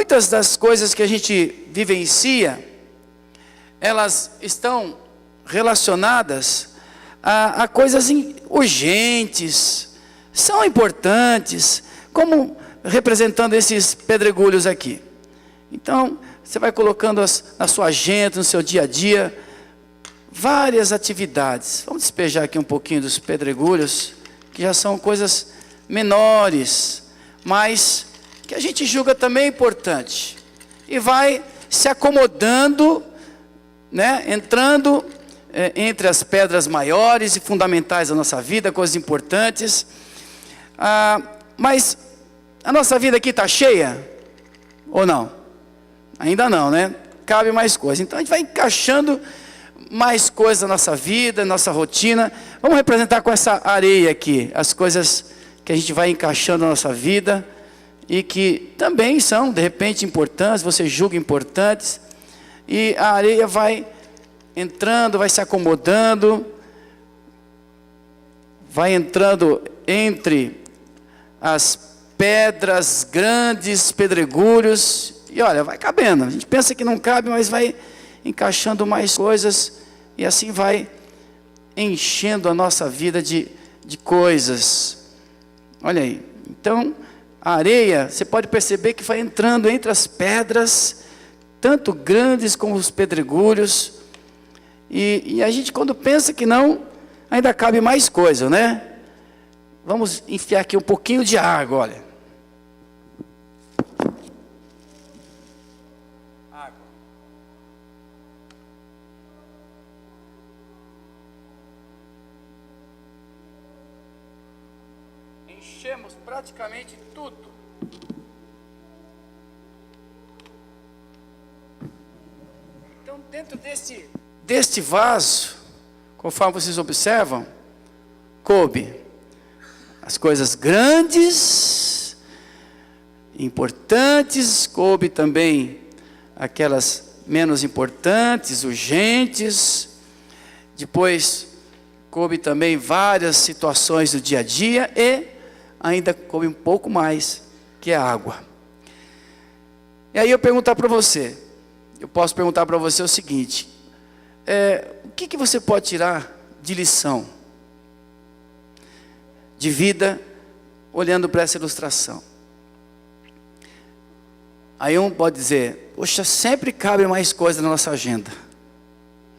muitas das coisas que a gente vivencia, elas estão relacionadas a coisas urgentes, são importantes, como representando esses pedregulhos aqui. Então, você vai colocando na sua agenda, no seu dia a dia, várias atividades. Vamos despejar aqui um pouquinho dos pedregulhos, que já são coisas menores, mas que a gente julga também importante. E vai se acomodando, né, entrando entre as pedras maiores e fundamentais da nossa vida, coisas importantes. Mas a nossa vida aqui está cheia? Ou não? Ainda não, né? Cabe mais coisas. Então a gente vai encaixando mais coisas na nossa vida, na nossa rotina. Vamos representar com essa areia aqui, as coisas que a gente vai encaixando na nossa vida e que também são, de repente, importantes, você julga importantes. E a areia vai entrando, vai se acomodando, vai entrando entre as pedras grandes, pedregulhos, e olha, vai cabendo. A gente pensa que não cabe, mas vai encaixando mais coisas, e assim vai enchendo a nossa vida de coisas. Olha aí, então a areia, você pode perceber que vai entrando entre as pedras, tanto grandes como os pedregulhos, e a gente, quando pensa que não, ainda cabe mais coisa, né? Vamos enfiar aqui um pouquinho de água, olha. Água. Enchemos praticamente tudo. Então, dentro deste vaso, conforme vocês observam, coube as coisas grandes, importantes, coube também aquelas menos importantes, urgentes, depois coube também várias situações do dia a dia e ainda coube um pouco mais, que é a água. E aí eu perguntar para você, eu posso perguntar para você o seguinte, o que você pode tirar de lição, de vida, olhando para essa ilustração? Aí um pode dizer, poxa, sempre cabe mais coisa na nossa agenda,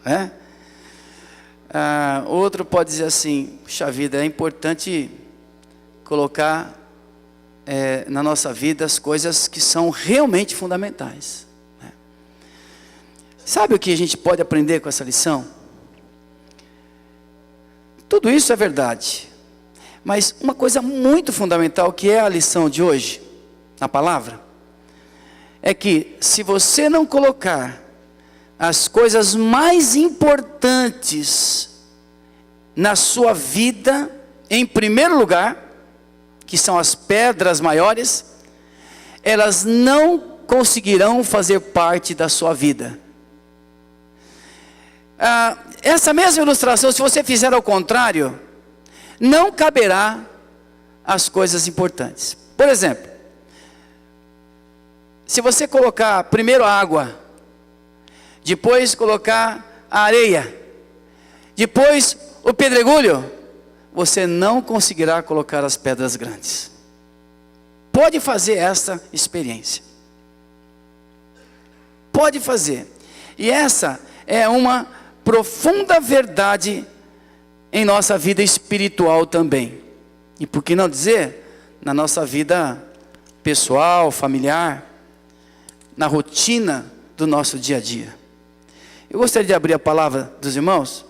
né? Outro pode dizer assim, puxa vida, é importante colocar na nossa vida as coisas que são realmente fundamentais, né? Sabe o que a gente pode aprender com essa lição? Tudo isso é verdade, mas uma coisa muito fundamental, que é a lição de hoje, na palavra, é que se você não colocar as coisas mais importantes na sua vida em primeiro lugar, que são as pedras maiores, elas não conseguirão fazer parte da sua vida. Essa mesma ilustração, se você fizer ao contrário, não caberá as coisas importantes. Por exemplo, se você colocar primeiro a água, depois colocar a areia, depois o pedregulho, você não conseguirá colocar as pedras grandes. Pode fazer essa experiência. Pode fazer. E essa é uma profunda verdade em nossa vida espiritual também. E por que não dizer, na nossa vida pessoal, familiar, na rotina do nosso dia a dia. Eu gostaria de abrir a palavra dos irmãos,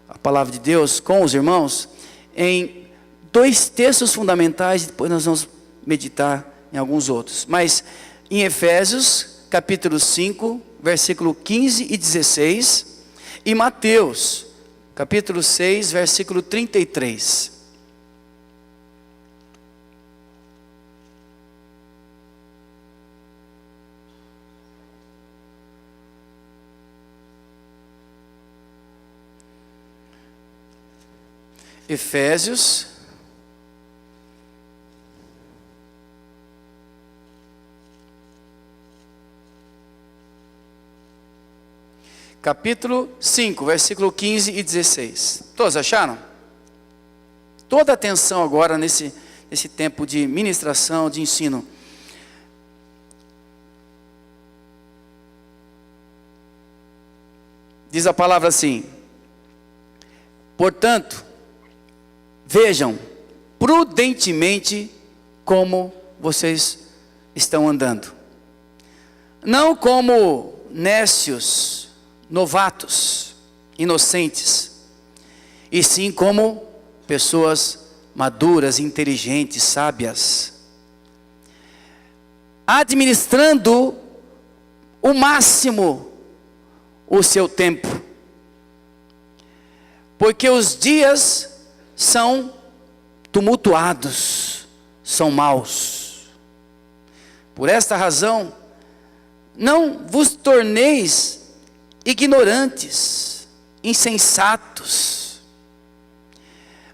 a palavra de Deus com os irmãos, em 2 textos fundamentais, depois nós vamos meditar em alguns outros. Mas em Efésios, capítulo 5, versículo 15 e 16, e Mateus, capítulo 6, versículo 33. Efésios, capítulo 5, versículo 15 e 16. Todos acharam? Toda atenção agora nesse tempo de ministração, de ensino. Diz a palavra assim: portanto, vejam prudentemente como vocês estão andando, não como nécios, novatos, inocentes, e sim como pessoas maduras, inteligentes, sábias, administrando o máximo o seu tempo, porque os dias são tumultuados, são maus. Por esta razão, não vos torneis ignorantes, insensatos,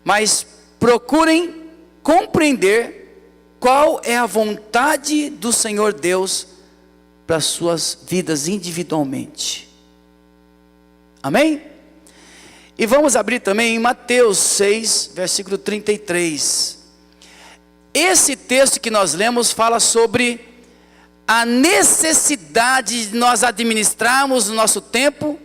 mas procurem compreender qual é a vontade do Senhor Deus para as suas vidas individualmente. Amém? E vamos abrir também em Mateus 6, versículo 33. Esse texto que nós lemos fala sobre a necessidade de nós administrarmos o nosso tempo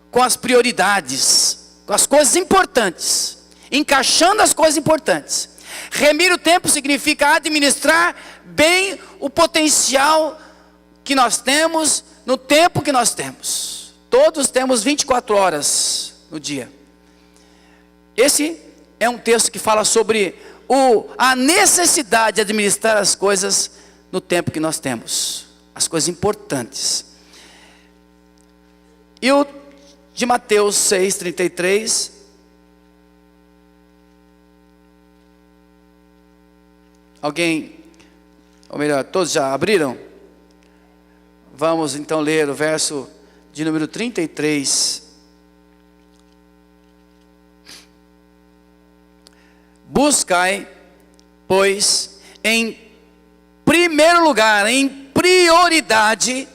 com as prioridades, com as coisas importantes, encaixando as coisas importantes. Remir o tempo significa administrar bem o potencial que nós temos no tempo que nós temos. Todos temos 24 horas no dia. Esse é um texto que fala sobre a necessidade de administrar as coisas no tempo que nós temos, as coisas importantes. E o de Mateus 6,33, alguém, ou melhor, todos já abriram? Vamos então ler o verso de número 33. Buscai, pois, em primeiro lugar, em prioridade,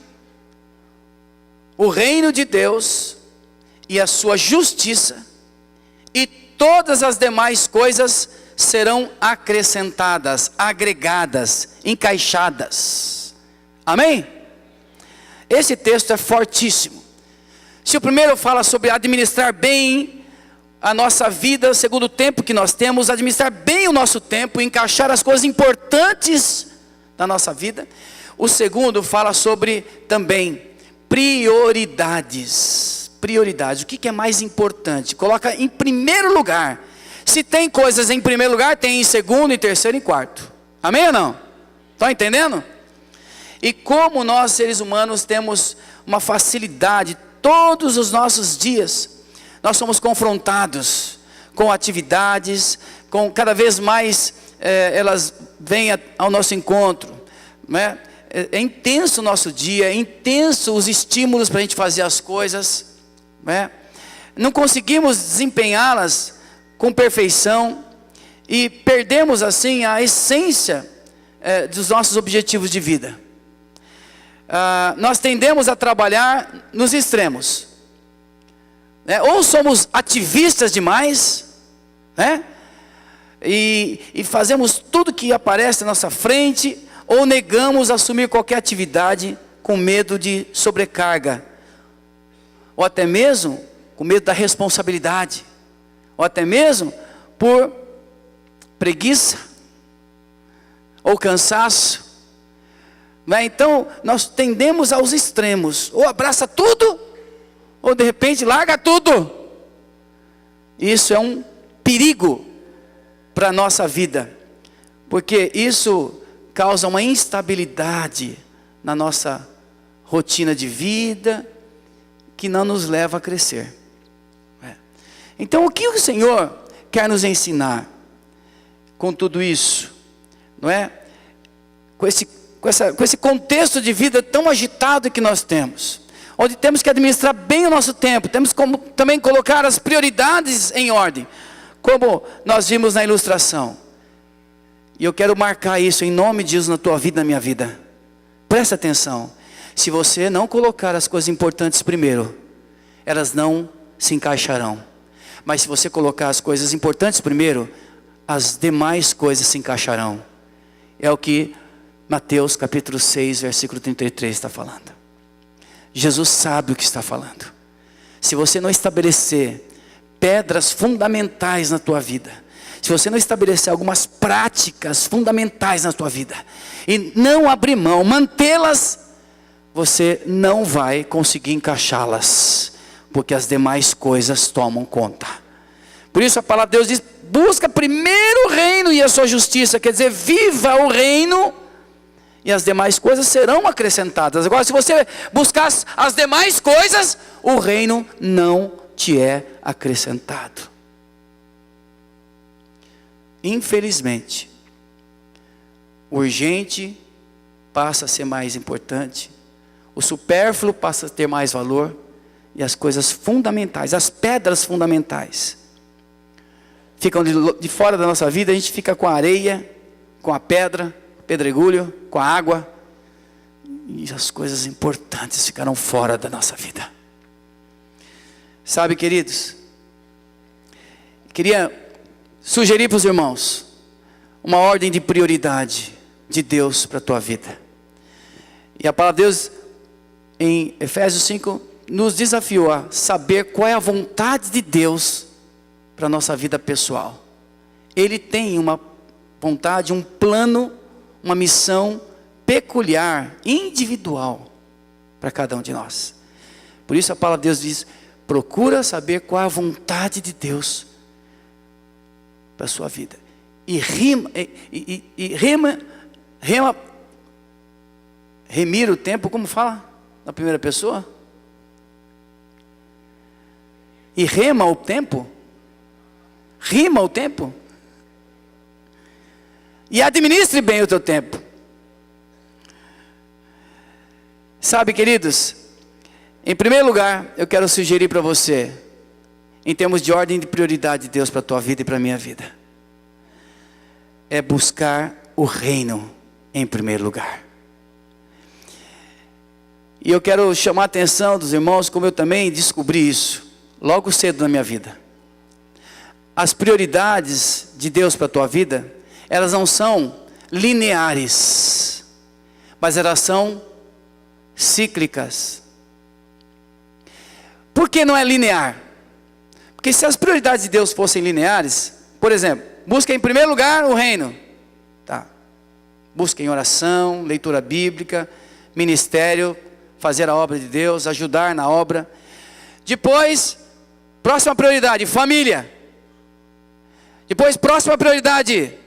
o reino de Deus e a sua justiça, e todas as demais coisas serão acrescentadas, agregadas, encaixadas. Amém? Esse texto é fortíssimo. Se o primeiro fala sobre administrar bem a nossa vida, segundo o tempo que nós temos, administrar bem o nosso tempo, encaixar as coisas importantes da nossa vida. O segundo fala sobre também prioridades. Prioridades, o que é mais importante? Coloca em primeiro lugar. Se tem coisas em primeiro lugar, tem em segundo, em terceiro e em quarto. Amém ou não? Estão entendendo? E como nós seres humanos temos uma facilidade, todos os nossos dias, nós somos confrontados com atividades, com cada vez mais elas vêm ao nosso encontro, né? É intenso o nosso dia, é intenso os estímulos para a gente fazer as coisas, né? Não conseguimos desempenhá-las com perfeição e perdemos assim a essência dos nossos objetivos de vida. Nós tendemos a trabalhar nos extremos. Ou somos ativistas demais, né? E fazemos tudo que aparece à nossa frente, ou negamos assumir qualquer atividade com medo de sobrecarga, ou até mesmo com medo da responsabilidade, ou até mesmo por preguiça, ou cansaço. Então nós tendemos aos extremos, ou abraça tudo, ou de repente larga tudo. Isso é um perigo para a nossa vida, porque isso causa uma instabilidade na nossa rotina de vida, que não nos leva a crescer. Então o que o Senhor quer nos ensinar com tudo isso? Não é? Com esse contexto de vida tão agitado que nós temos, onde temos que administrar bem o nosso tempo, temos como também colocar as prioridades em ordem, como nós vimos na ilustração. E eu quero marcar isso em nome de Jesus na tua vida, na minha vida. Presta atenção. Se você não colocar as coisas importantes primeiro, elas não se encaixarão. Mas se você colocar as coisas importantes primeiro, as demais coisas se encaixarão. É o que Mateus capítulo 6, versículo 33 está falando. Jesus sabe o que está falando. Se você não estabelecer pedras fundamentais na tua vida, se você não estabelecer algumas práticas fundamentais na tua vida, e não abrir mão, mantê-las, você não vai conseguir encaixá-las, porque as demais coisas tomam conta. Por isso a palavra de Deus diz, busca primeiro o reino e a sua justiça, quer dizer, viva o reino, e as demais coisas serão acrescentadas. Agora, se você buscar as demais coisas, o reino não te é acrescentado. Infelizmente, o urgente passa a ser mais importante, o supérfluo passa a ter mais valor, e as coisas fundamentais, as pedras fundamentais, ficam de fora da nossa vida. A gente fica com a areia, com a pedra, pedregulho, com a água, e as coisas importantes ficarão fora da nossa vida. Sabe, queridos, queria sugerir para os irmãos uma ordem de prioridade de Deus para a tua vida. E a palavra de Deus em Efésios 5 nos desafiou a saber qual é a vontade de Deus para a nossa vida pessoal. Ele tem uma vontade, um plano, uma missão peculiar, individual para cada um de nós. Por isso a palavra de Deus diz, procura saber qual é a vontade de Deus para a sua vida. E remir o tempo, como fala na primeira pessoa? E rema o tempo? Rima o tempo? E administre bem o teu tempo. Sabe, queridos, em primeiro lugar, eu quero sugerir para você, em termos de ordem de prioridade de Deus para a tua vida e para a minha vida, é buscar o reino em primeiro lugar. E eu quero chamar a atenção dos irmãos, como eu também descobri isso, logo cedo na minha vida. As prioridades de Deus para a tua vida, elas não são lineares, mas elas são cíclicas. Por que não é linear? Porque se as prioridades de Deus fossem lineares, por exemplo, busca em primeiro lugar o reino, tá? Busca em oração, leitura bíblica, ministério, fazer a obra de Deus, ajudar na obra. Depois, próxima prioridade, família. Depois, próxima prioridade,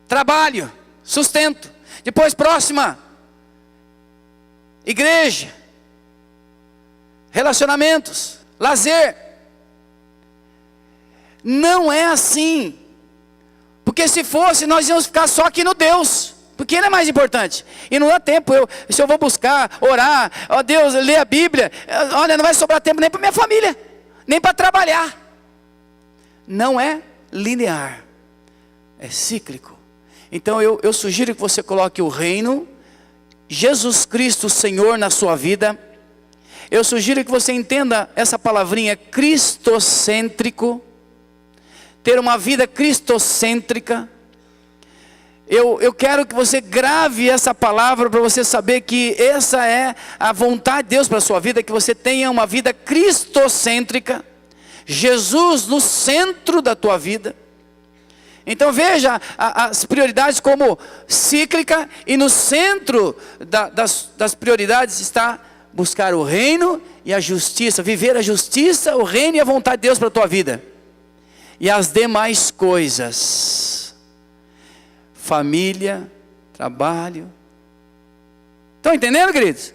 trabalho, sustento. Depois, próxima, igreja, relacionamentos, lazer. Não é assim. Porque se fosse, nós íamos ficar só aqui no Deus, porque Ele é mais importante. E não dá tempo, se eu vou buscar, orar, ó Deus, ler a Bíblia, olha, não vai sobrar tempo nem para minha família, nem para trabalhar. Não é linear, é cíclico. Então eu sugiro que você coloque o reino, Jesus Cristo Senhor na sua vida. Eu sugiro que você entenda essa palavrinha cristocêntrico, ter uma vida cristocêntrica. Eu quero que você grave essa palavra para você saber que essa é a vontade de Deus para a sua vida, que você tenha uma vida cristocêntrica, Jesus no centro da tua vida. Então veja as prioridades como cíclica, e no centro das prioridades está buscar o reino e a justiça, viver a justiça, o reino e a vontade de Deus para a tua vida. E as demais coisas, família, trabalho. Estão entendendo, queridos?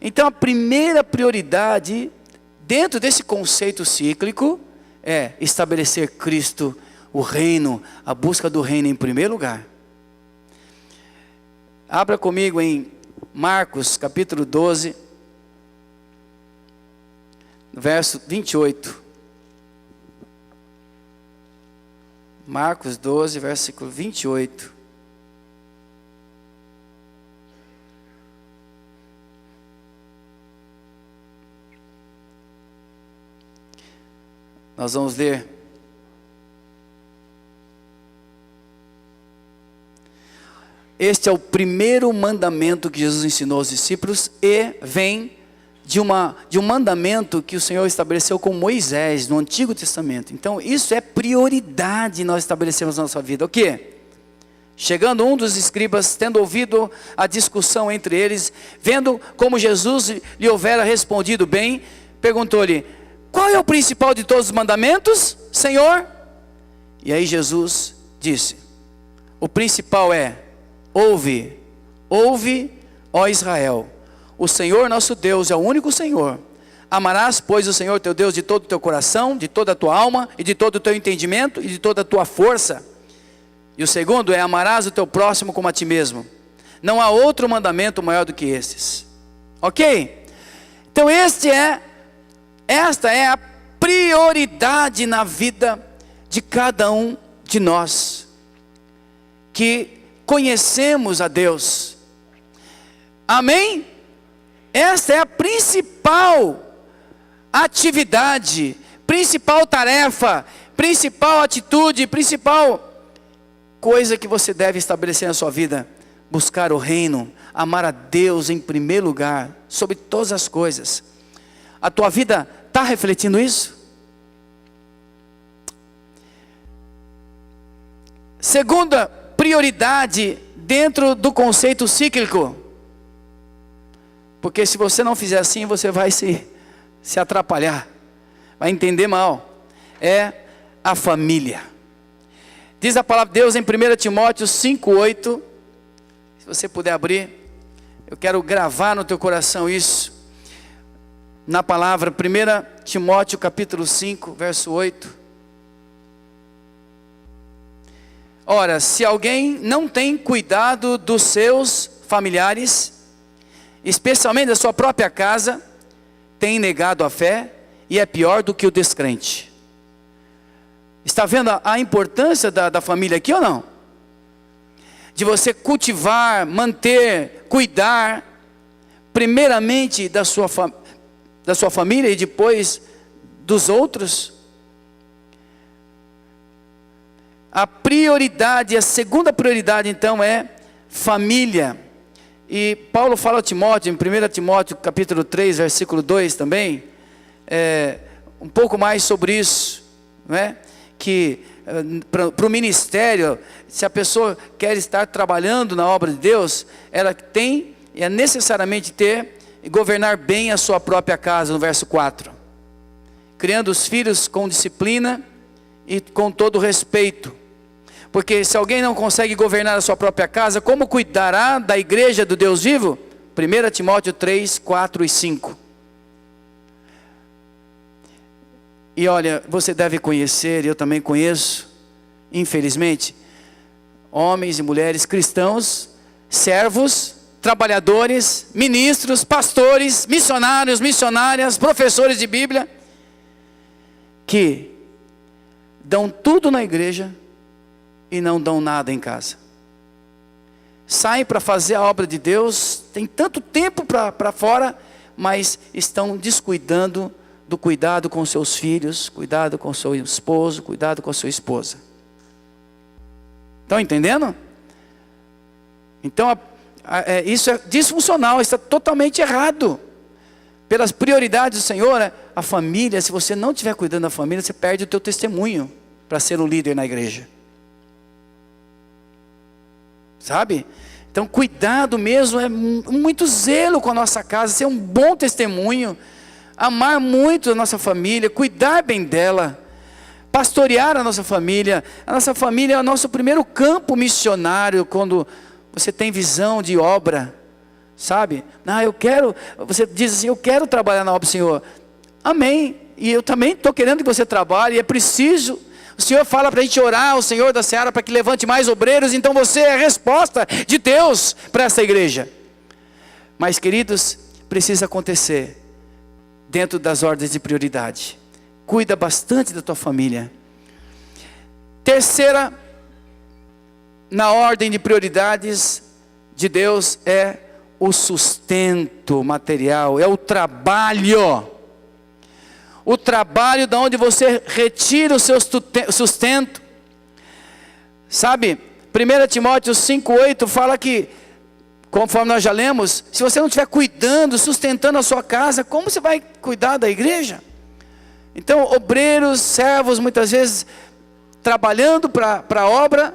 Então a primeira prioridade, dentro desse conceito cíclico, é estabelecer Cristo, o reino, a busca do reino em primeiro lugar. Abra comigo em Marcos capítulo 12, verso 28. Marcos 12, versículo 28. Nós vamos ler. Este é o primeiro mandamento que Jesus ensinou aos discípulos e vem de um mandamento que o Senhor estabeleceu com Moisés no Antigo Testamento. Então isso é prioridade nós estabelecemos na nossa vida. O quê? Chegando um dos escribas, tendo ouvido a discussão entre eles, vendo como Jesus lhe houvera respondido bem, perguntou-lhe: qual é o principal de todos os mandamentos, Senhor? E aí Jesus disse: o principal é: ouve, ó Israel, o Senhor nosso Deus é o único Senhor. Amarás, pois, o Senhor teu Deus de todo o teu coração, de toda a tua alma, e de todo o teu entendimento, e de toda a tua força. E o segundo é: amarás o teu próximo como a ti mesmo. Não há outro mandamento maior do que estes. Ok? Então esta é a prioridade na vida de cada um de nós, que conhecemos a Deus. Amém? Esta é a principal atividade, principal tarefa, principal atitude, principal coisa que você deve estabelecer na sua vida: buscar o reino, amar a Deus em primeiro lugar, sobre todas as coisas. A tua vida está refletindo isso? Segunda prioridade dentro do conceito cíclico, porque se você não fizer assim, você vai se atrapalhar, vai entender mal, é a família. Diz a palavra de Deus em 1 Timóteo 5,8, se você puder abrir, eu quero gravar no teu coração isso, na palavra, 1 Timóteo capítulo 5, verso 8. Ora, se alguém não tem cuidado dos seus familiares, especialmente da sua própria casa, tem negado a fé e é pior do que o descrente. Está vendo a importância da família aqui ou não? De você cultivar, manter, cuidar, primeiramente da sua família e depois dos outros. A prioridade, a segunda prioridade então é família. E Paulo fala a Timóteo, em 1 Timóteo capítulo 3, versículo 2 também, um pouco mais sobre isso, não é? Que para o ministério, se a pessoa quer estar trabalhando na obra de Deus, ela é necessariamente ter e governar bem a sua própria casa, no verso 4. Criando os filhos com disciplina e com todo respeito. Porque se alguém não consegue governar a sua própria casa, como cuidará da igreja do Deus vivo? 1 Timóteo 3, 4 e 5. E olha, você deve conhecer, eu também conheço, infelizmente, homens e mulheres cristãos, servos, trabalhadores, ministros, pastores, missionários, missionárias, professores de Bíblia, que dão tudo na igreja e não dão nada em casa. Saem para fazer a obra de Deus, tem tanto tempo para fora, mas estão descuidando do cuidado com seus filhos, cuidado com seu esposo, cuidado com sua esposa. Estão entendendo? Então isso é disfuncional, está totalmente errado. Pelas prioridades do Senhor, a família, se você não estiver cuidando da família, você perde o teu testemunho para ser um líder na igreja. Sabe? Então cuidado mesmo, é muito zelo com a nossa casa, ser um bom testemunho, amar muito a nossa família, cuidar bem dela, pastorear a nossa família. A nossa família é o nosso primeiro campo missionário, quando você tem visão de obra, sabe? Você diz assim: eu quero trabalhar na obra do Senhor. Amém, e eu também estou querendo que você trabalhe, é preciso. O Senhor fala para a gente orar ao Senhor da Seara para que levante mais obreiros, então você é a resposta de Deus para essa igreja. Mas queridos, precisa acontecer dentro das ordens de prioridade. Cuida bastante da tua família. Terceira, na ordem de prioridades de Deus, é o sustento material, é o trabalho. o trabalho da onde você retira o seu sustento. Sabe, 1 Timóteo 5,8 fala que, conforme nós já lemos, se você não estiver cuidando, sustentando a sua casa, como você vai cuidar da igreja? Então, obreiros, servos, muitas vezes trabalhando para a obra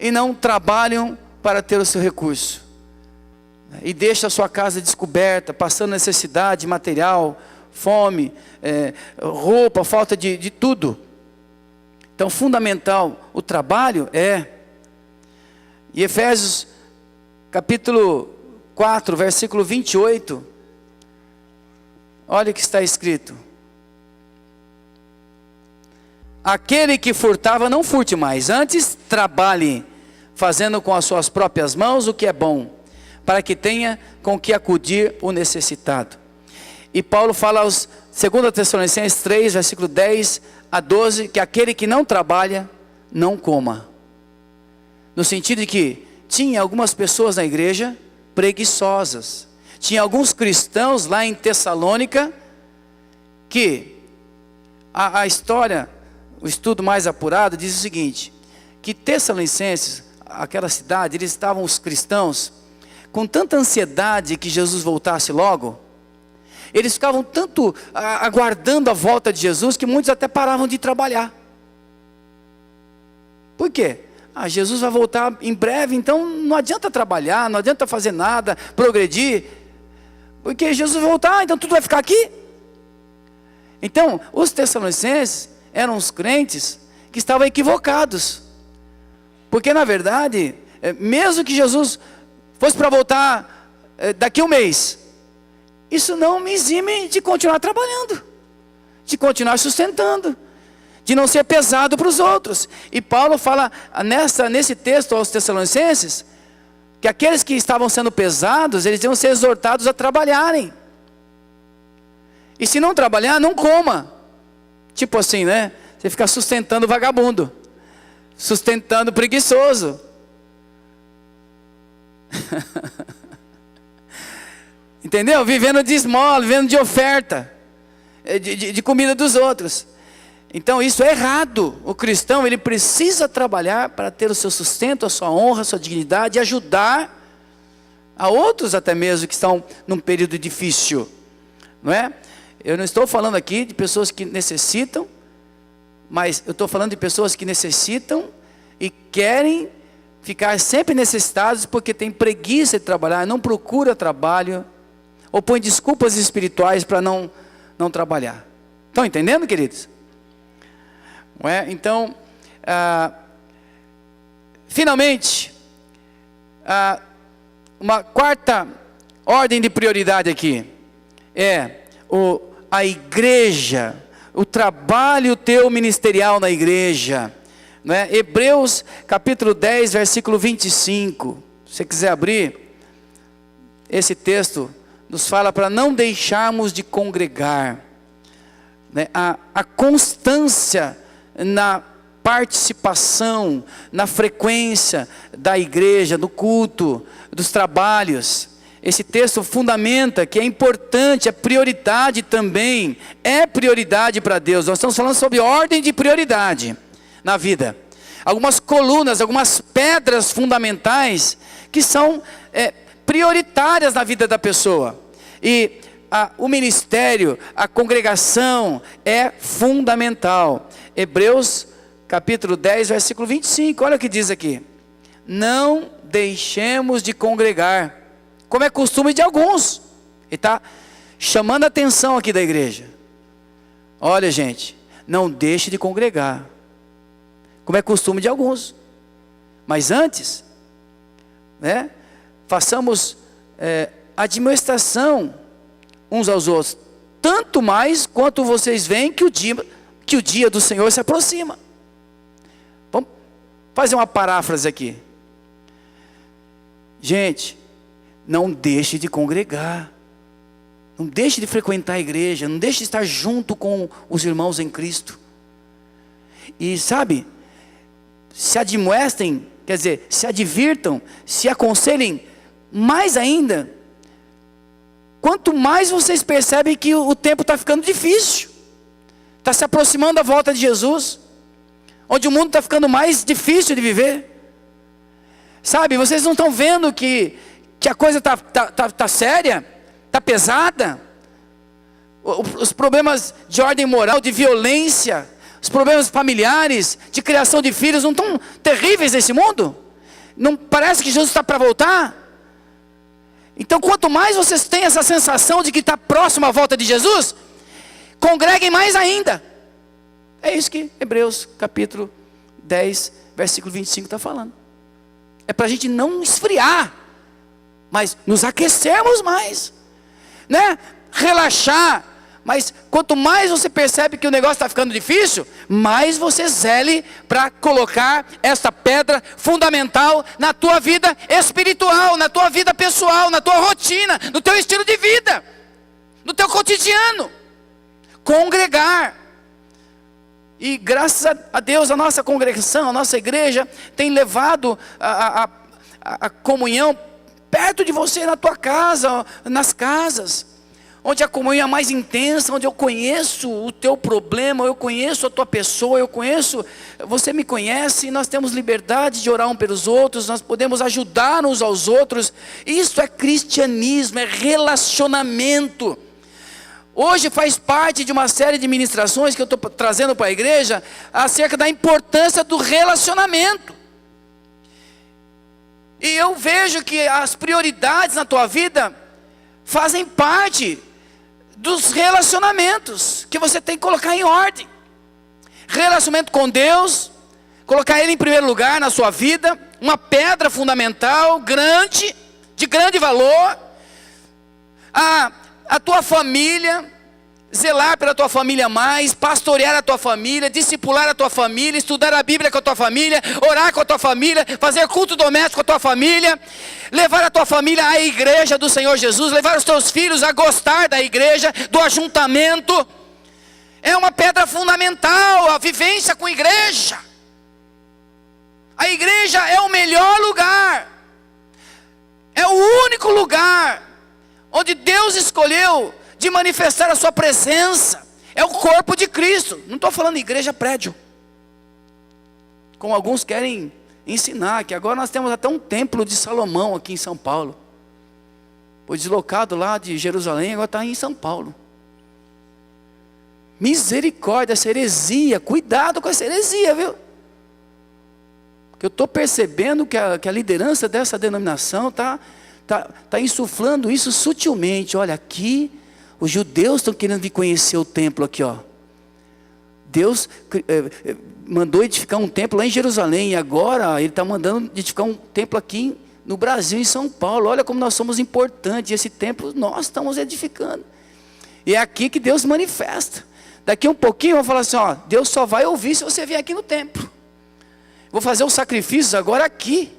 e não trabalham para ter o seu recurso. E deixa a sua casa descoberta, passando necessidade material, fome, roupa, falta de tudo. Então, fundamental, o trabalho é. E Efésios capítulo 4, versículo 28, olha o que está escrito: aquele que furtava, não furte mais, antes trabalhe, fazendo com as suas próprias mãos o que é bom, para que tenha com que acudir o necessitado. E Paulo fala aos 2 Tessalonicenses 3, versículo 10 a 12, que aquele que não trabalha, não coma. No sentido de que tinha algumas pessoas na igreja preguiçosas. Tinha alguns cristãos lá em Tessalônica, que a história, o estudo mais apurado, diz o seguinte, que Tessalonicenses, aquela cidade, eles estavam, os cristãos, com tanta ansiedade que Jesus voltasse logo, eles ficavam tanto aguardando a volta de Jesus, que muitos até paravam de trabalhar. Por quê? Jesus vai voltar em breve, então não adianta trabalhar, não adianta fazer nada, progredir, porque Jesus vai voltar, então tudo vai ficar aqui. Então, os tessalonicenses eram os crentes que estavam equivocados, porque na verdade, mesmo que Jesus fosse para voltar daqui a um mês, isso não me exime de continuar trabalhando, de continuar sustentando, de não ser pesado para os outros. E Paulo fala nesse texto aos Tessalonicenses, que aqueles que estavam sendo pesados, eles iam ser exortados a trabalharem. E se não trabalhar, não coma. Tipo assim, né? Você fica sustentando o vagabundo, sustentando o preguiçoso. Entendeu? Vivendo de esmola, vivendo de oferta, de comida dos outros. Então isso é errado. O cristão, ele precisa trabalhar para ter o seu sustento, a sua honra, a sua dignidade, e ajudar a outros até mesmo que estão num período difícil, não é? Eu não estou falando aqui de pessoas que necessitam, mas eu estou falando de pessoas que necessitam e querem ficar sempre necessitados porque tem preguiça de trabalhar, não procura trabalho, ou põe desculpas espirituais para não trabalhar. Estão entendendo, queridos? Não é? Então, finalmente, uma quarta ordem de prioridade aqui é a igreja, o trabalho teu ministerial na igreja, não é? Hebreus capítulo 10, versículo 25, se você quiser abrir, esse texto nos fala para não deixarmos de congregar, né? A constância na participação, na frequência da igreja, do culto, dos trabalhos. Esse texto fundamenta que é importante, é prioridade também, é prioridade para Deus. Nós estamos falando sobre ordem de prioridade na vida. Algumas colunas, algumas pedras fundamentais que são prioritárias na vida da pessoa. E o ministério, a congregação é fundamental. Hebreus capítulo 10, versículo 25, olha o que diz aqui: não deixemos de congregar, como é costume de alguns. Ele está chamando a atenção aqui da igreja. Olha, gente, não deixe de congregar, como é costume de alguns. Mas antes, né, façamos admoestação uns aos outros, tanto mais quanto vocês veem que o dia do Senhor se aproxima. Vamos fazer uma paráfrase aqui. Gente, não deixe de congregar, não deixe de frequentar a igreja, não deixe de estar junto com os irmãos em Cristo. E sabe, se admoestem, quer dizer, se advirtam, se aconselhem mais ainda, quanto mais vocês percebem que o tempo está ficando difícil. Está se aproximando da volta de Jesus, onde o mundo está ficando mais difícil de viver. Sabe, vocês não estão vendo que a coisa está séria, está pesada? Os problemas de ordem moral, de violência, os problemas familiares, de criação de filhos, não estão terríveis nesse mundo? Não parece que Jesus está para voltar? Então, quanto mais vocês têm essa sensação de que está próximo à volta de Jesus, congreguem mais ainda. É isso que Hebreus capítulo 10, versículo 25 está falando. É para a gente não esfriar, mas nos aquecermos mais, né? Relaxar. Mas quanto mais você percebe que o negócio está ficando difícil, mais você zele para colocar esta pedra fundamental na tua vida espiritual, na tua vida pessoal, na tua rotina, no teu estilo de vida, no teu cotidiano. Congregar. E graças a Deus, a nossa congregação, a nossa igreja tem levado a comunhão perto de você, na tua casa, nas casas, onde a comunhão é mais intensa, onde eu conheço o teu problema, eu conheço a tua pessoa, você me conhece, e nós temos liberdade de orar um pelos outros, nós podemos ajudar uns aos outros. Isso é cristianismo, é relacionamento. Hoje faz parte de uma série de ministrações que eu estou trazendo para a igreja, acerca da importância do relacionamento. E eu vejo que as prioridades na tua vida fazem parte dos relacionamentos que você tem que colocar em ordem. Relacionamento com Deus, colocar Ele em primeiro lugar na sua vida, uma pedra fundamental, grande, de grande valor. A tua família, zelar pela tua família mais, pastorear a tua família, discipular a tua família, estudar a Bíblia com a tua família, orar com a tua família, fazer culto doméstico com a tua família, levar a tua família à igreja do Senhor Jesus, levar os teus filhos a gostar da igreja, do ajuntamento. É uma pedra fundamental, a vivência com a igreja. A igreja é o melhor lugar, é o único lugar onde Deus escolheu de manifestar a sua presença. É o corpo de Cristo. Não estou falando igreja prédio, como alguns querem ensinar, que agora nós temos até um templo de Salomão aqui em São Paulo. Foi deslocado lá de Jerusalém, agora está em São Paulo. Misericórdia, essa heresia, cuidado com essa heresia, viu? Porque eu estou percebendo que a liderança dessa denominação está insuflando isso sutilmente. Olha, aqui os judeus estão querendo vir conhecer o templo aqui, ó. Deus mandou edificar um templo lá em Jerusalém, e agora Ele está mandando edificar um templo aqui no Brasil, em São Paulo. Olha como nós somos importantes, e esse templo nós estamos edificando. E é aqui que Deus manifesta. Daqui um pouquinho eu vou falar assim, ó, Deus só vai ouvir se você vier aqui no templo. Vou fazer os sacrifícios agora aqui.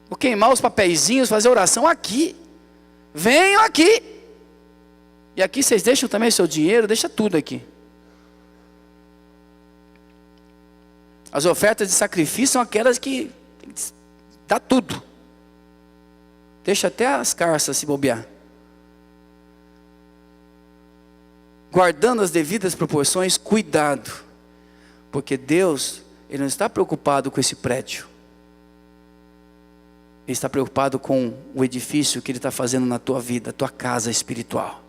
Vou queimar os papeizinhos, fazer oração aqui. Venham aqui. E aqui vocês deixam também o seu dinheiro, deixa tudo aqui. As ofertas de sacrifício são aquelas que dá tudo. Deixa até as carças se bobear. Guardando as devidas proporções, cuidado. Porque Deus, Ele não está preocupado com esse prédio. Ele está preocupado com o edifício que Ele está fazendo na tua vida, a tua casa espiritual.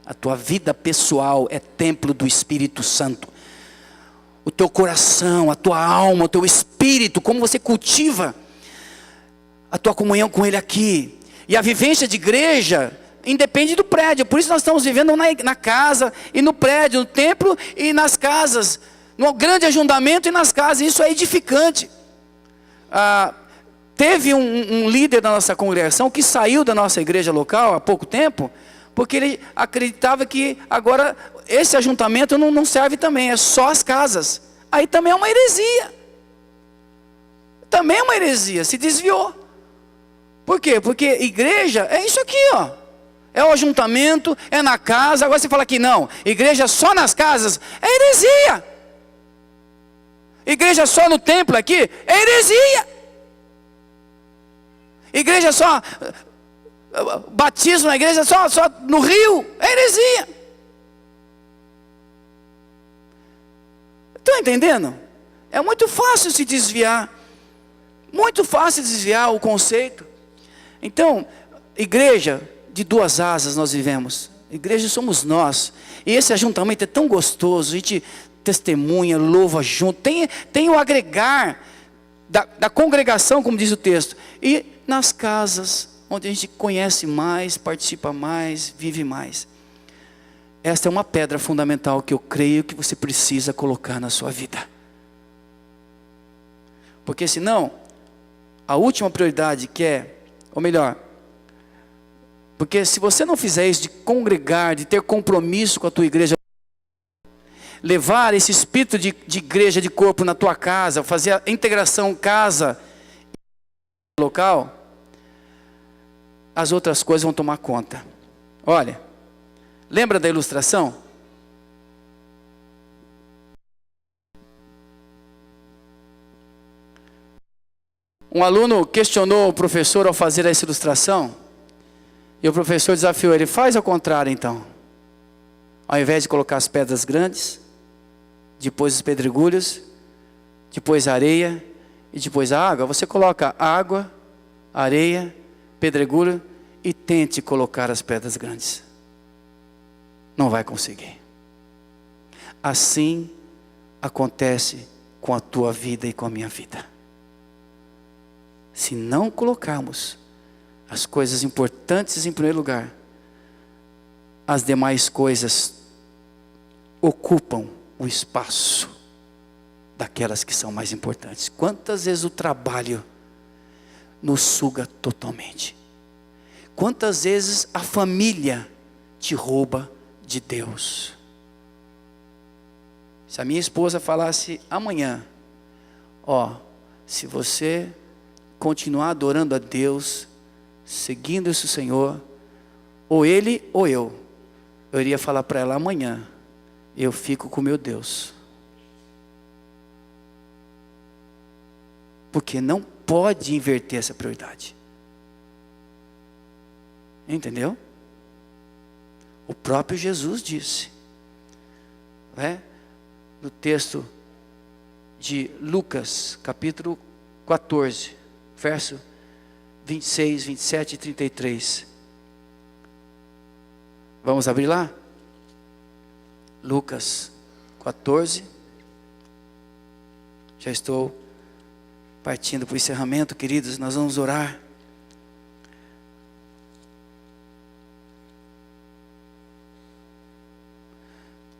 A tua vida pessoal é templo do Espírito Santo. O teu coração, a tua alma, o teu espírito, como você cultiva a tua comunhão com Ele aqui. E a vivência de igreja independe do prédio. Por isso nós estamos vivendo na casa e no prédio, no templo e nas casas. No grande ajuntamento e nas casas. Isso é edificante. Teve um líder da nossa congregação que saiu da nossa igreja local há pouco tempo, porque ele acreditava que agora esse ajuntamento não serve também, é só as casas. Aí também é uma heresia. Também é uma heresia, se desviou. Por quê? Porque igreja é isso aqui, ó. É o ajuntamento, é na casa. Agora você fala que não, igreja só nas casas, é heresia. Igreja só no templo aqui, é heresia. Igreja só, batismo na igreja só no rio, é heresia. Estão entendendo? É muito fácil se desviar. Muito fácil desviar o conceito. Então, igreja de duas asas nós vivemos. Igreja somos nós. E esse ajuntamento é tão gostoso. A gente testemunha, louva junto. Tem o agregar da congregação, como diz o texto. E nas casas, onde a gente conhece mais, participa mais, vive mais. Esta é uma pedra fundamental que eu creio que você precisa colocar na sua vida. Porque senão, a última prioridade que é, ou melhor, porque se você não fizer isso de congregar, de ter compromisso com a tua igreja, levar esse espírito de igreja, de corpo na tua casa, fazer a integração casa e local, as outras coisas vão tomar conta. Olha, lembra da ilustração? Um aluno questionou o professor ao fazer essa ilustração, e o professor desafiou ele: faz ao contrário então. Ao invés de colocar as pedras grandes, depois os pedregulhos, depois a areia e depois a água, você coloca água, areia, pedregulho e tente colocar as pedras grandes. Não vai conseguir. Assim acontece com a tua vida e com a minha vida. Se não colocarmos as coisas importantes em primeiro lugar, as demais coisas ocupam o espaço daquelas que são mais importantes. Quantas vezes o trabalho nos suga totalmente? Quantas vezes a família te rouba de Deus? Se a minha esposa falasse amanhã: se você continuar adorando a Deus, seguindo esse Senhor, ou Ele ou eu iria falar para ela: amanhã eu fico com meu Deus. Porque não pode inverter essa prioridade. Entendeu? O próprio Jesus disse, no texto de Lucas, capítulo 14, verso 26, 27 e 33. Vamos abrir lá? Lucas 14. Já estou partindo para o encerramento, queridos. Nós vamos orar.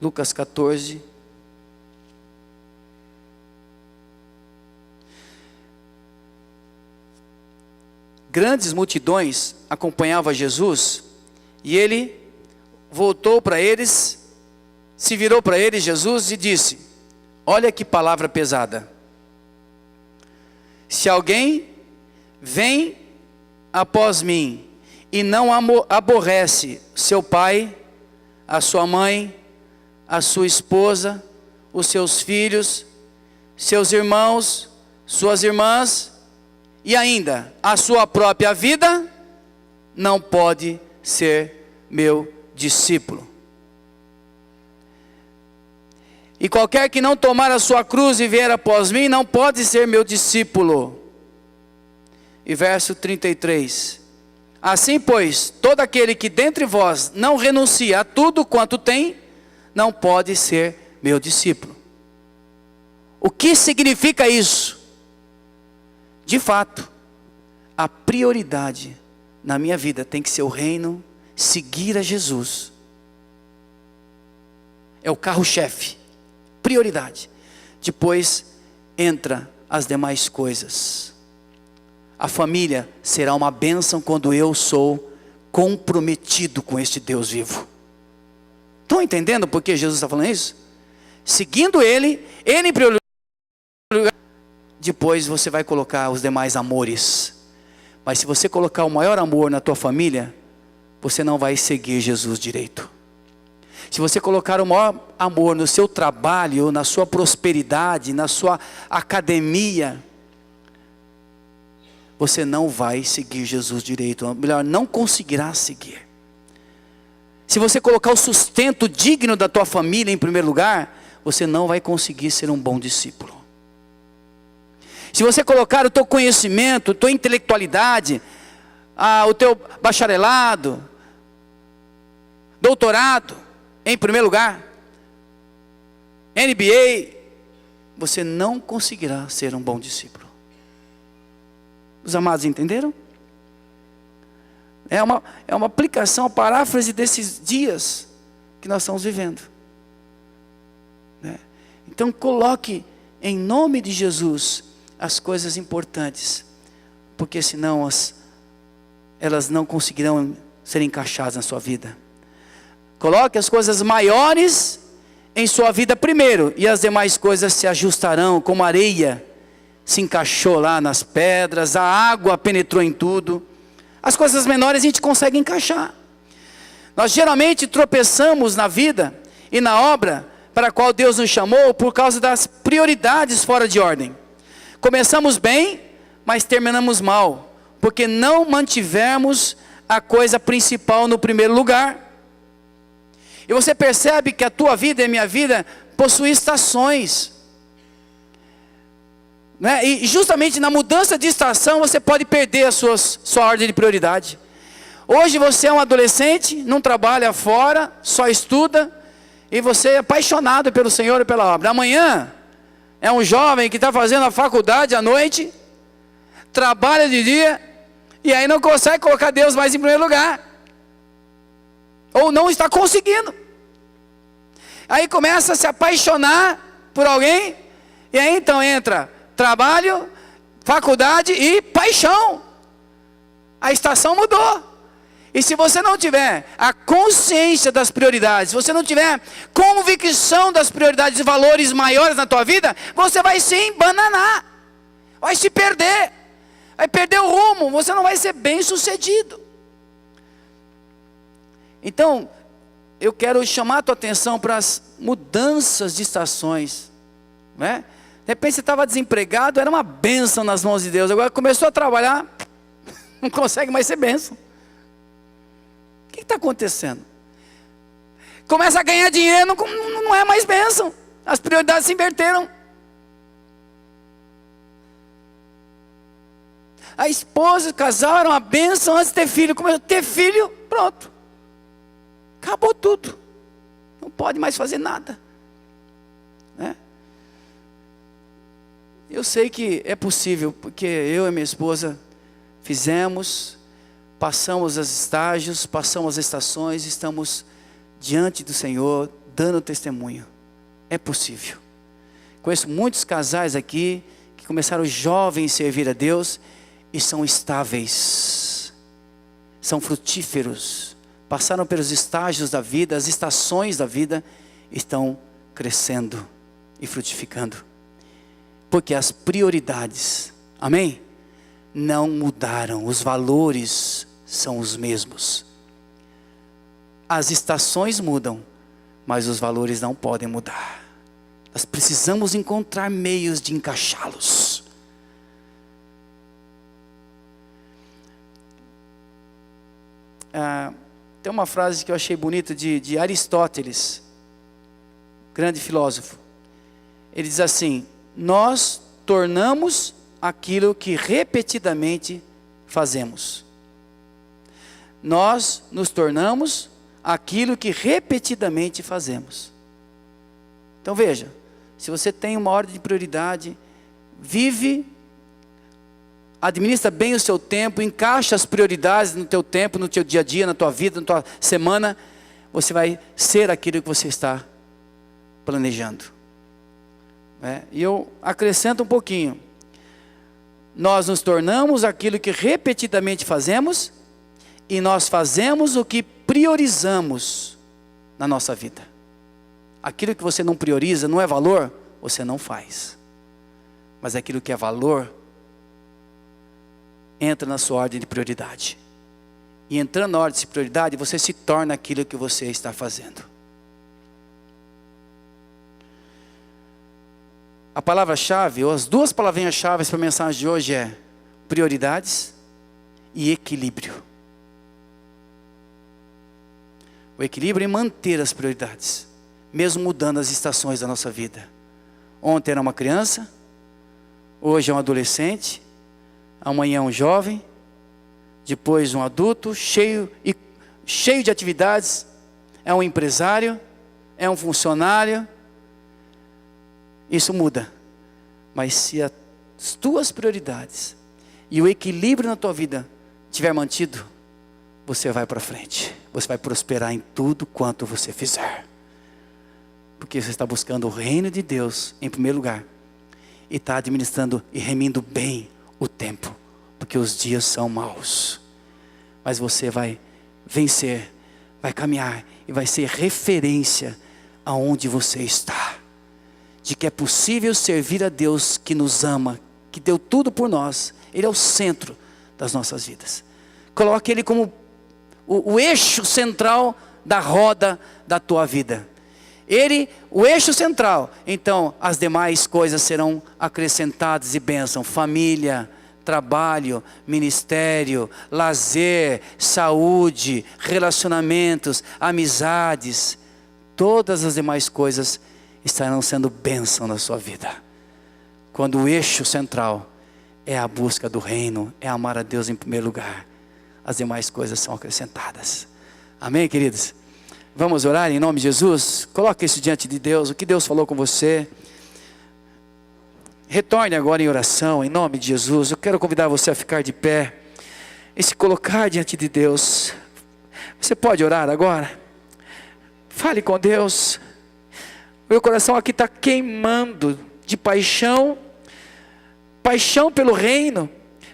Lucas 14. Grandes multidões acompanhavam Jesus, e ele voltou para eles, se virou para eles, Jesus, e disse: olha que palavra pesada. Se alguém vem após mim e não aborrece seu pai, a sua mãe, a sua esposa, os seus filhos, seus irmãos, suas irmãs, e ainda a sua própria vida, não pode ser meu discípulo. E qualquer que não tomar a sua cruz e vier após mim, não pode ser meu discípulo. E verso 33. Assim, pois, todo aquele que dentre vós não renuncia a tudo quanto tem, não pode ser meu discípulo. O que significa isso? De fato, a prioridade na minha vida tem que ser o reino, seguir a Jesus. É o carro-chefe, prioridade. Depois entra as demais coisas. A família será uma bênção quando eu sou comprometido com este Deus vivo. Estão entendendo por que Jesus está falando isso? Seguindo Ele em primeiro lugar, depois você vai colocar os demais amores. Mas se você colocar o maior amor na tua família, você não vai seguir Jesus direito. Se você colocar o maior amor no seu trabalho, na sua prosperidade, na sua academia, você não vai seguir Jesus direito. Ou melhor, não conseguirá seguir. Se você colocar o sustento digno da tua família em primeiro lugar, você não vai conseguir ser um bom discípulo. Se você colocar o teu conhecimento, a tua intelectualidade, o teu bacharelado, doutorado, em primeiro lugar, MBA, você não conseguirá ser um bom discípulo. Os amados entenderam? É uma aplicação, uma paráfrase desses dias que nós estamos vivendo. Então coloque em nome de Jesus as coisas importantes, porque senão elas não conseguirão ser encaixadas na sua vida. Coloque as coisas maiores em sua vida primeiro, e as demais coisas se ajustarão, como a areia se encaixou lá nas pedras, a água penetrou em tudo. As coisas menores a gente consegue encaixar. Nós geralmente tropeçamos na vida e na obra para a qual Deus nos chamou por causa das prioridades fora de ordem. Começamos bem, mas terminamos mal, porque não mantivemos a coisa principal no primeiro lugar. E você percebe que a tua vida e a minha vida possui estações, né? E justamente na mudança de estação você pode perder a sua ordem de prioridade. Hoje você é um adolescente, não trabalha fora, só estuda, e você é apaixonado pelo Senhor e pela obra. Amanhã é um jovem que está fazendo a faculdade à noite, trabalha de dia, e aí não consegue colocar Deus mais em primeiro lugar, ou não está conseguindo. Aí começa a se apaixonar por alguém, e aí então entra trabalho, faculdade e paixão. A estação mudou. E se você não tiver a consciência das prioridades, se você não tiver convicção das prioridades e valores maiores na tua vida, você vai se embananar, vai se perder, vai perder o rumo, você não vai ser bem sucedido. Então, eu quero chamar a tua atenção para as mudanças de estações, né? De repente você estava desempregado, era uma bênção nas mãos de Deus, agora começou a trabalhar, não consegue mais ser bênção. O que está acontecendo? Começa a ganhar dinheiro, não é mais bênção, as prioridades se inverteram. A esposa, o casal era uma bênção antes de ter filho, começou a ter filho, pronto, acabou tudo, não pode mais fazer nada, né? Eu sei que é possível, porque eu e minha esposa passamos os estágios, passamos as estações, estamos diante do Senhor, dando testemunho. É possível. Conheço muitos casais aqui, que começaram jovens a servir a Deus, e são estáveis, são frutíferos, passaram pelos estágios da vida, as estações da vida, estão crescendo e frutificando. Porque as prioridades, amém? Não mudaram, os valores são os mesmos. As estações mudam, mas os valores não podem mudar. Nós precisamos encontrar meios de encaixá-los. Tem uma frase que eu achei bonita de Aristóteles, grande filósofo. Ele diz assim: nós tornamos aquilo que repetidamente fazemos. Nós nos tornamos aquilo que repetidamente fazemos. Então veja, se você tem uma ordem de prioridade, vive, administra bem o seu tempo, encaixa as prioridades no teu tempo, no teu dia a dia, na tua vida, na tua semana, você vai ser aquilo que você está planejando. E eu acrescento um pouquinho. Nós nos tornamos aquilo que repetidamente fazemos, e nós fazemos o que priorizamos na nossa vida. Aquilo que você não prioriza, não é valor, você não faz. Mas aquilo que é valor, entra na sua ordem de prioridade. E entrando na ordem de prioridade, você se torna aquilo que você está fazendo. A palavra-chave, ou as duas palavrinhas-chave para a mensagem de hoje é prioridades e equilíbrio. O equilíbrio é manter as prioridades, mesmo mudando as estações da nossa vida. Ontem era uma criança, hoje é um adolescente, amanhã é um jovem, depois um adulto, cheio de atividades, é um empresário, é um funcionário. Isso muda, mas se as tuas prioridades e o equilíbrio na tua vida estiver mantido, você vai para frente, você vai prosperar em tudo quanto você fizer, porque você está buscando o reino de Deus em primeiro lugar, e está administrando e remindo bem o tempo, porque os dias são maus, mas você vai vencer, vai caminhar, e vai ser referência aonde você está, de que é possível servir a Deus que nos ama, que deu tudo por nós. Ele é o centro das nossas vidas. Coloque Ele como o eixo central da roda da tua vida. Ele, o eixo central, então as demais coisas serão acrescentadas e bênção. Família, trabalho, ministério, lazer, saúde, relacionamentos, amizades, todas as demais coisas estarão sendo bênção na sua vida. Quando o eixo central é a busca do reino, é amar a Deus em primeiro lugar, as demais coisas são acrescentadas. Amém, queridos? Vamos orar em nome de Jesus? Coloque isso diante de Deus, o que Deus falou com você. Retorne agora em oração, em nome de Jesus. Eu quero convidar você a ficar de pé e se colocar diante de Deus. Você pode orar agora? Fale com Deus. Meu coração aqui está queimando de paixão, paixão pelo reino,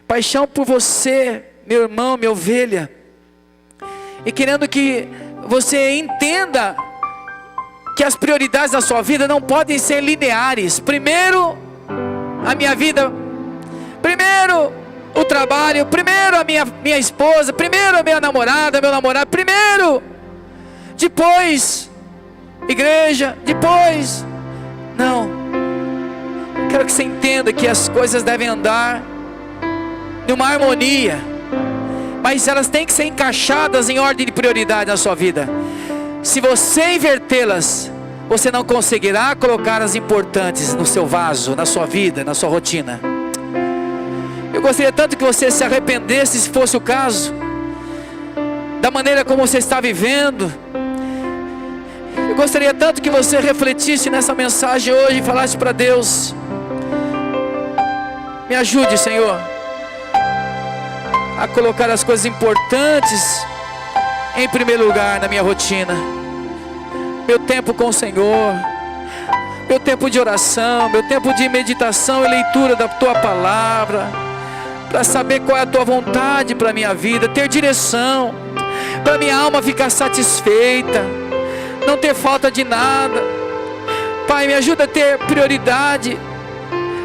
paixão por você, meu irmão, minha ovelha, e querendo que você entenda que as prioridades da sua vida não podem ser lineares. Primeiro a minha vida, primeiro o trabalho, primeiro a minha esposa, primeiro a minha namorada, meu namorado, primeiro, depois igreja, depois, não. Quero que você entenda que as coisas devem andar numa harmonia, mas elas têm que ser encaixadas em ordem de prioridade na sua vida. Se você invertê-las, você não conseguirá colocar as importantes no seu vaso, na sua vida, na sua rotina. Eu gostaria tanto que você se arrependesse, se fosse o caso, da maneira como você está vivendo. Eu gostaria tanto que você refletisse nessa mensagem hoje e falasse para Deus: me ajude, Senhor, a colocar as coisas importantes em primeiro lugar na minha rotina. Meu tempo com o Senhor, meu tempo de oração, meu tempo de meditação e leitura da Tua Palavra, para saber qual é a Tua vontade para a minha vida, ter direção, para minha alma ficar satisfeita, não ter falta de nada. Pai, me ajuda a ter prioridade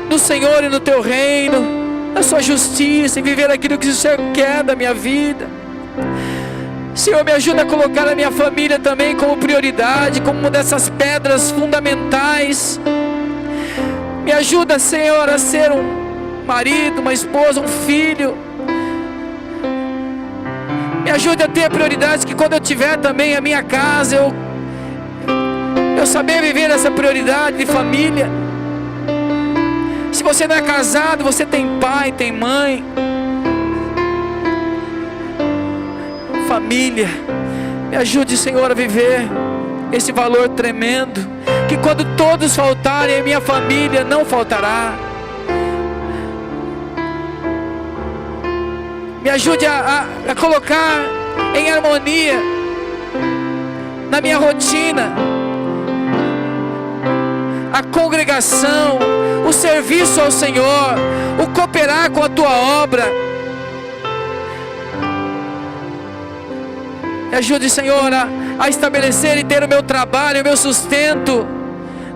no Senhor e no Teu reino, na Sua justiça, e viver aquilo que o Senhor quer da minha vida. Senhor, me ajuda a colocar a minha família também como prioridade, como uma dessas pedras fundamentais. Me ajuda, Senhor, a ser um marido, uma esposa, um filho. Me ajude a ter prioridades, que quando eu tiver também a minha casa, eu saber viver essa prioridade de família. Se você não é casado, você tem pai, tem mãe, família. Me ajude, Senhor, a viver esse valor tremendo, que quando todos faltarem, a minha família não faltará. Me ajude a colocar em harmonia na minha rotina a congregação, o serviço ao Senhor, o cooperar com a Tua obra. Me ajude, Senhor, a estabelecer e ter o meu trabalho, o meu sustento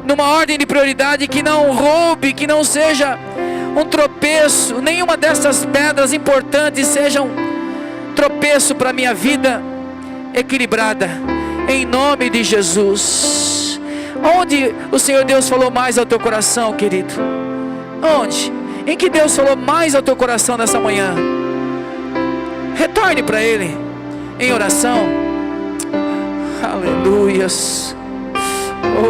numa ordem de prioridade que não roube, que não seja um tropeço, nenhuma dessas pedras importantes seja um tropeço para a minha vida equilibrada, em nome de Jesus. Onde o Senhor Deus falou mais ao teu coração, querido? Onde? Em que Deus falou mais ao teu coração nessa manhã? Retorne para Ele em oração. Aleluias. O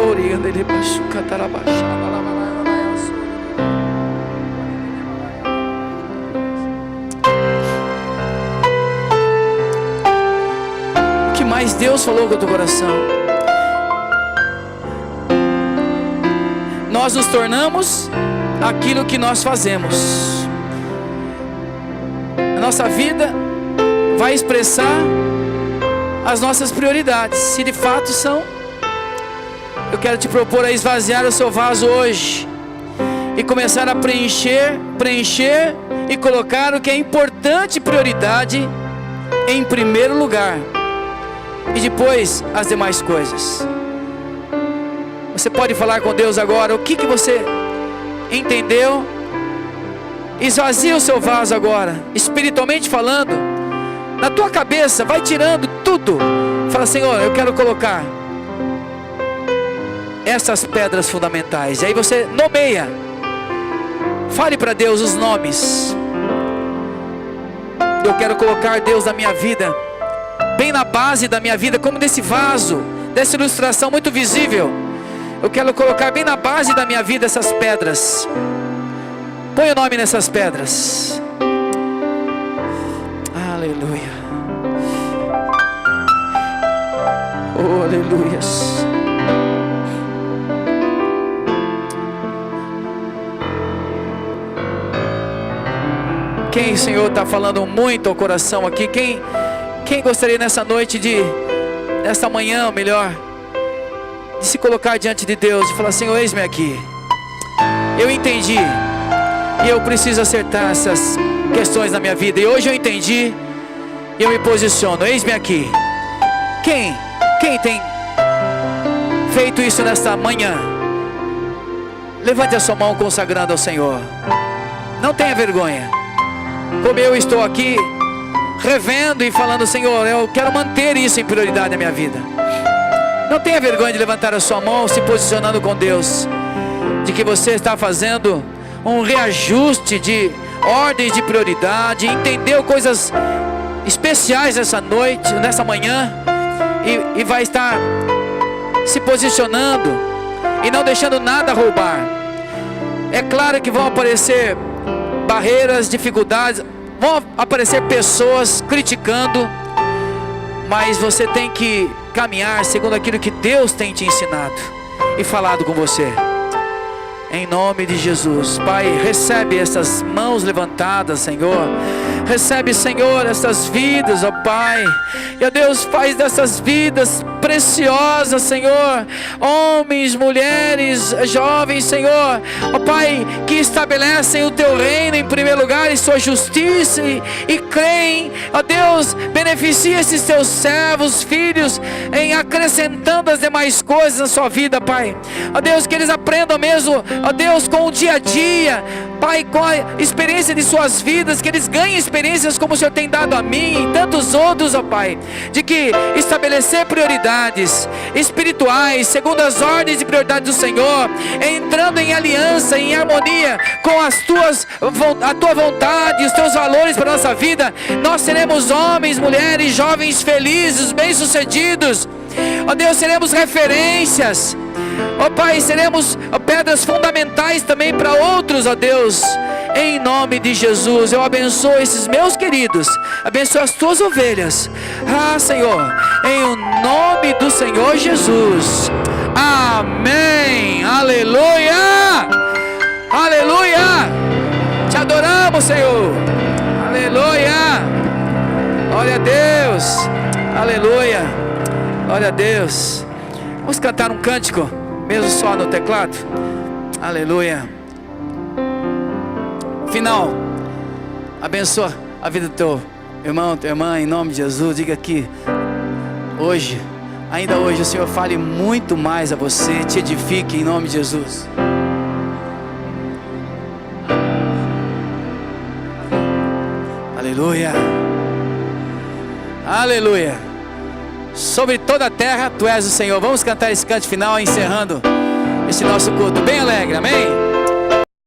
que mais Deus falou com o teu coração? Nós nos tornamos aquilo que nós fazemos. A nossa vida vai expressar as nossas prioridades, se de fato são. Eu quero te propor a esvaziar o seu vaso hoje e começar a preencher e colocar o que é importante, prioridade em primeiro lugar, e depois as demais coisas. Você pode falar com Deus agora o que você entendeu. Esvazia o seu vaso agora, espiritualmente falando. Na tua cabeça, vai tirando tudo. Fala: Senhor, eu quero colocar essas pedras fundamentais. E aí você nomeia. Fale para Deus os nomes. Eu quero colocar, Deus, na minha vida, bem na base da minha vida, como desse vaso, dessa ilustração muito visível. Eu quero colocar bem na base da minha vida essas pedras. Põe o nome nessas pedras. Aleluia. Oh, aleluias. Quem, Senhor, está falando muito ao coração aqui? Quem gostaria nessa noite nesta manhã, melhor, de se colocar diante de Deus e falar: Senhor, eis-me aqui. Eu entendi e eu preciso acertar essas questões na minha vida. E hoje eu entendi e eu me posiciono. Eis-me aqui. Quem tem feito isso nesta manhã? Levante a sua mão consagrando ao Senhor. Não tenha vergonha. Como eu estou aqui revendo e falando: Senhor, eu quero manter isso em prioridade na minha vida. Não tenha vergonha de levantar a sua mão, se posicionando com Deus, de que você está fazendo um reajuste de ordens de prioridade, entendeu coisas especiais nessa noite, nessa manhã, e vai estar se posicionando e não deixando nada roubar. É claro que vão aparecer barreiras, dificuldades, vão aparecer pessoas criticando, mas você tem que caminhar segundo aquilo que Deus tem te ensinado e falado com você. Em nome de Jesus, Pai, recebe essas mãos levantadas, Senhor. Recebe, Senhor, essas vidas, ó Pai. E, ó Deus, faz dessas vidas preciosas, Senhor, homens, mulheres, jovens, Senhor, ó Pai, que estabelecem o Teu reino em primeiro lugar e Sua justiça e creem, ó Deus, beneficia esses Teus servos, filhos, em acrescentando as demais coisas na sua vida, Pai. Ó Deus, que eles aprendam mesmo, ó Deus, com o dia a dia, Pai, com a experiência de suas vidas, que eles ganhem experiências como o Senhor tem dado a mim e tantos outros, ó Pai, de que estabelecer prioridades espirituais, segundo as ordens de prioridade do Senhor, entrando em aliança, em harmonia com a Tua vontade, os Teus valores para a nossa vida, nós seremos homens, mulheres, jovens felizes, bem-sucedidos. Ó Deus, seremos referências, ó Pai, seremos pedras fundamentais também para outros, ó Deus. Em nome de Jesus, eu abençoo esses meus queridos, abençoo as Tuas ovelhas, Senhor, em o nome do Senhor Jesus, amém, aleluia, aleluia, te adoramos, Senhor, aleluia, glória a Deus, aleluia, glória a Deus. Vamos cantar um cântico, mesmo só no teclado, aleluia. Final, abençoa a vida do teu irmão, tua irmã, em nome de Jesus. Diga que hoje, ainda hoje, o Senhor fale muito mais a você, te edifique em nome de Jesus. Aleluia, aleluia. Sobre toda a terra, Tu és o Senhor. Vamos cantar esse canto final, encerrando esse nosso culto bem alegre, amém?